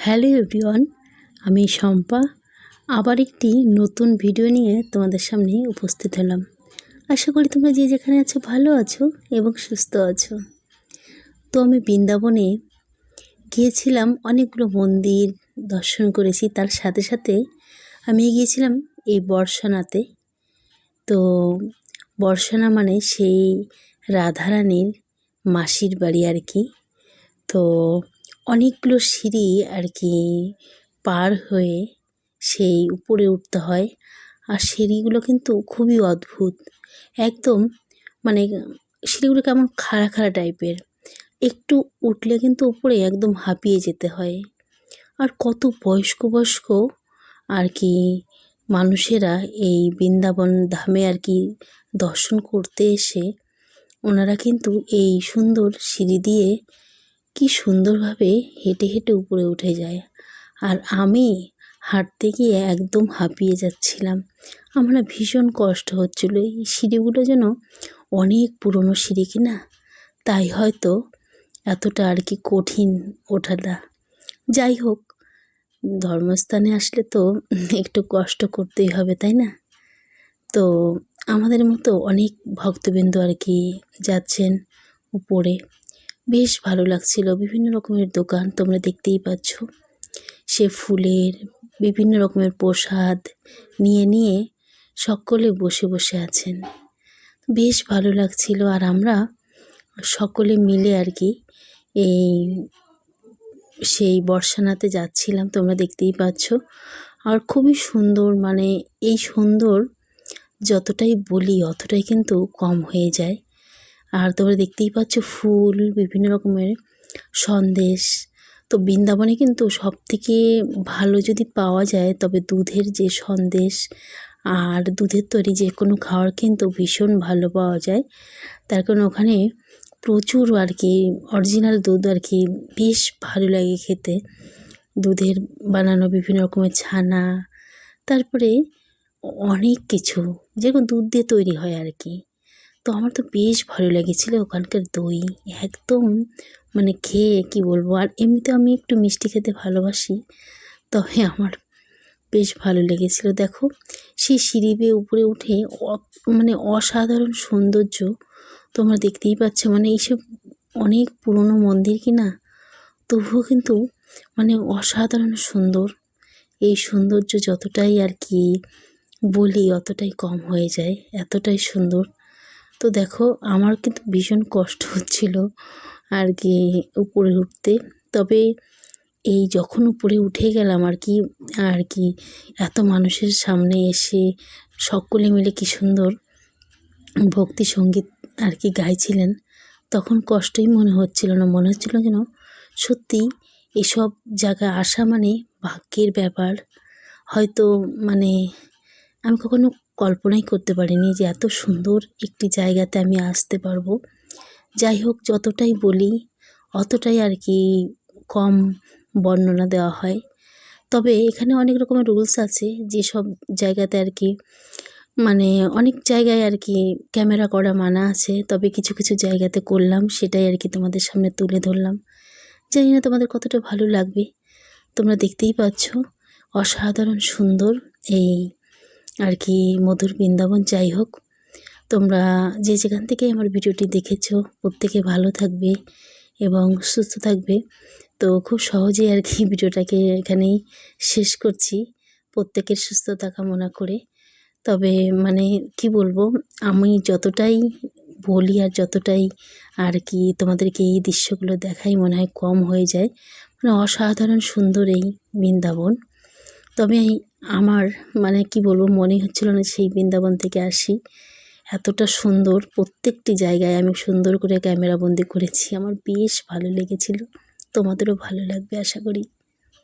Hello everyone, আমি শম্পা আবার একটি নতুন ভিডিও নিয়ে তোমাদের সামনে উপস্থিত হলাম। আশা করি তোমরা যে যেখানে আছো ভালো আছো এবং সুস্থ আছো। তো আমি বৃন্দাবনে গিয়েছিলাম, অনেকগুলো মন্দির দর্শন করেছি, তার সাথে সাথে আমি গিয়েছিলাম এই বর্ষানাতে। তো বর্ষানা মানে সেই রাধারানীর মাসির বাড়ি আর কি। তো অনেকগুলো সিঁড়ি আর কি পার হয়ে সেই উপরে উঠতে হয়, আর সিঁড়িগুলো কিন্তু খুবই অদ্ভুত। একদম মানে সিঁড়িগুলো কেমন খাড়া খাড়া টাইপের, একটু উঠলে কিন্তু উপরে একদম হাঁপিয়ে যেতে হয়। আর কত বয়স্ক বয়স্ক আর কি মানুষেরা এই বৃন্দাবন ধামে আর কি দর্শন করতে এসে ওনারা কিন্তু এই সুন্দর সিঁড়ি দিয়ে কি সুন্দরভাবে হেঁটে হেঁটে উপরে উঠে যায়। আর আমি হাঁটতে গিয়ে একদম হাঁপিয়ে যাচ্ছিলাম। আমার না ভীষণ কষ্ট হচ্ছিলো। এই সিঁড়িগুলো যেন অনেক পুরনো সিঁড়ি কিনা, তাই হয়তো এতটা আর কি কঠিন ওঠাটা। যাই হোক, ধর্মস্থানে আসলে তো একটু কষ্ট করতেই হবে, তাই না? তো আমাদের মতো অনেক ভক্তবৃন্দ আর কি যাচ্ছেন উপরে। বেশ ভালো লাগছিল। বিভিন্ন রকমের দোকান তোমরা দেখতেই পাচ্ছ, সে ফুলের বিভিন্ন রকমের প্রসাদ নিয়ে নিয়ে সকলে বসে বসে আছেন। বেশ ভালো লাগছিল। আর আমরা সকলে মিলে আর কি এই সেই বর্ষানাতে যাচ্ছিলাম, তোমরা দেখতেই পাচ্ছ। আর খুবই সুন্দর, মানে এই সুন্দর যতটাই বলি অতটাই কিন্তু কম হয়ে যায়। আর তোমরা দেখতেই পাচ্ছ ফুল, বিভিন্ন রকমের সন্দেশ। তো বৃন্দাবনে কিন্তু সবথেকে ভালো যদি পাওয়া যায় তবে দুধের যে সন্দেশ আর দুধের তৈরি যে কোনো খাবার কিন্তু ভীষণ ভালো পাওয়া যায়। তার কারণ ওখানে প্রচুর আর কি অরিজিনাল দুধ আর কি বেশ ভালো লাগে খেতে। দুধের বানানো বিভিন্ন রকমের ছানা, তারপরে অনেক কিছু যেরকম দুধ দিয়ে তৈরি হয় আর কি। তো আমার তো বেশ ভালো লেগেছিলো ওখানকার দই, একদম মানে খেয়ে কি বলবো। আর এমনিতে আমি একটু মিষ্টি খেতে ভালোবাসি, তবে আমার বেশ ভালো লেগেছিলো। দেখো সেই সিঁড়ি বেয়ে উপরে উঠে মানে অসাধারণ সৌন্দর্য তোমরা দেখতেই পাচ্ছ। মানে এইসব অনেক পুরনো মন্দির কিনা, তবুও কিন্তু মানে অসাধারণ সুন্দর। এই সৌন্দর্য যতটাই আর কি বলি অতটাই কম হয়ে যায়, এতটাই সুন্দর। তো দেখো আমার কিন্তু ভীষণ কষ্ট হচ্ছিল আর কি উপরে উঠতে। তবে এই যখন উপরে উঠে গেলাম আর কি এত মানুষের সামনে এসে সকলে মিলে কি সুন্দর ভক্তি সঙ্গীত আর কি গাইছিলেন, তখন কষ্টই মনে হচ্ছিল না। মনে হচ্ছিল যেন সত্যি এসব জায়গায় আসা মানে ভাগ্যের ব্যাপার। হয়তো মানে আমি কখনো কল্পনাই করতে পারিনি যে এত সুন্দর একটি জায়গাতে আমি আসতে পারবো। যাই হোক, যতটাই বলি অতটাই আর কি কম বর্ণনা দেওয়া হয়। তবে এখানে অনেক রকমের রুলস আছে, যেসব জায়গাতে আর কি মানে অনেক জায়গায় আর কি ক্যামেরা করা মানা আছে, তবে কিছু কিছু জায়গাতে করলাম, সেটাই আর কি তোমাদের সামনে তুলে ধরলাম। জানি না তোমাদের কতটা ভালো লাগবে। তোমরা দেখতেই পাচ্ছ অসাধারণ সুন্দর এই আর কি মধুর বৃন্দাবন। যাই হোক, তোমরা যে যেখান থেকে আমার ভিডিওটি দেখেছো প্রত্যেকে ভালো থাকবে এবং সুস্থ থাকবে। তো খুব সহজেই আর কি ভিডিওটাকে এখানেই শেষ করছি, প্রত্যেকের সুস্থতা কামনা করে। তবে মানে কি বলবো, আমি যতটাই বলি আর যতটাই আর কি তোমাদেরকে এই দৃশ্যগুলো দেখাই মনে হয় কম হয়ে যায়। মানে অসাধারণ সুন্দর এই বৃন্দাবন। তবে আমার মানে কি বলবো, মনে হচ্ছিল না সেই বৃন্দাবন থেকে আসি। এতটা সুন্দর প্রত্যেকটি জায়গায় আমি সুন্দর করে ক্যামেরাবন্দি করেছি। আমার বেশ ভালো লেগেছিল, তোমাদেরও ভালো লাগবে আশা করি।